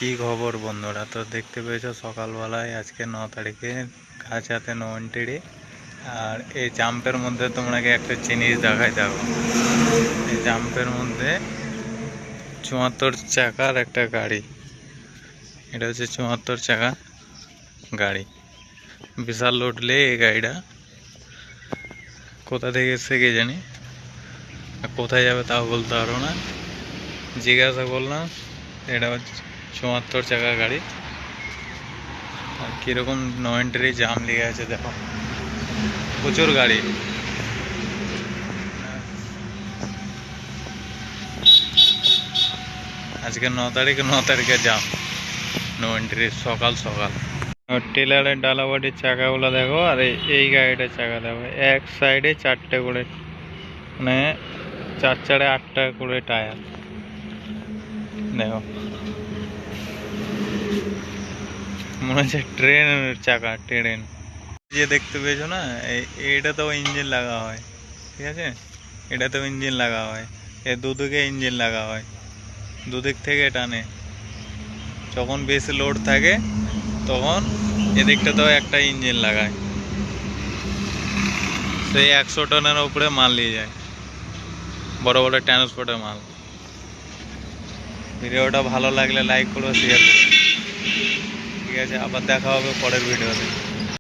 কি খবর বন্ধুরা? তো দেখতে পেয়েছো সকালবেলায় আজকে 9 তারিখে গাছাতে নো এন্ট্রি। আর এই জাম্পের মধ্যে তোমাকে একটা জিনিস দেখাই, দেখো। এই জাম্পের মধ্যে 74 চাকার একটা গাড়ি। এটা হচ্ছে 74 চাকা গাড়ি। বিশাল লোডলে এই গাড়িটা কোথা থেকে এসছে কে জানি, কোথায় যাবে তাও বলতে পারবো না। জিজ্ঞাসা করলাম, এটা হচ্ছে 74 চাকা গাড়ি। আর কীরকম নো এন্ট্রি জাম লেগে আছে দেখো, প্রচুর গাড়ি। আজকে 9 তারিখে জাম, নো এন্ট্রি সকাল সকাল। টেলারের ডালাবাটির চাকাগুলো দেখো, আর এই গাড়িটার চাকা দেখো, এক সাইডে 4টে করে, মানে 4 4 8টা করে টায়ার দেখো। মনে হচ্ছে ট্রেনের চাকা, ট্রেন। যে দেখতে পেয়েছো না, এটাতেও ইঞ্জিন লাগা হয়, ঠিক আছে? এটাতেও ইঞ্জিন লাগা হয়, দুদিকে ইঞ্জিন লাগা হয়, দুদিক থেকে টানে। যখন বেশি লোড থাকে তখন এদিকটাতেও একটা ইঞ্জিন লাগায়, সেই 100 টনের উপরে মাল নিয়ে যায়, বড় বড় ট্রান্সপোর্টের মাল। ভিডিওটা ভালো লাগলে লাইক করো, শেয়ার করো। ঠিক আছে, আবার দেখা হবে পরের ভিডিওতে।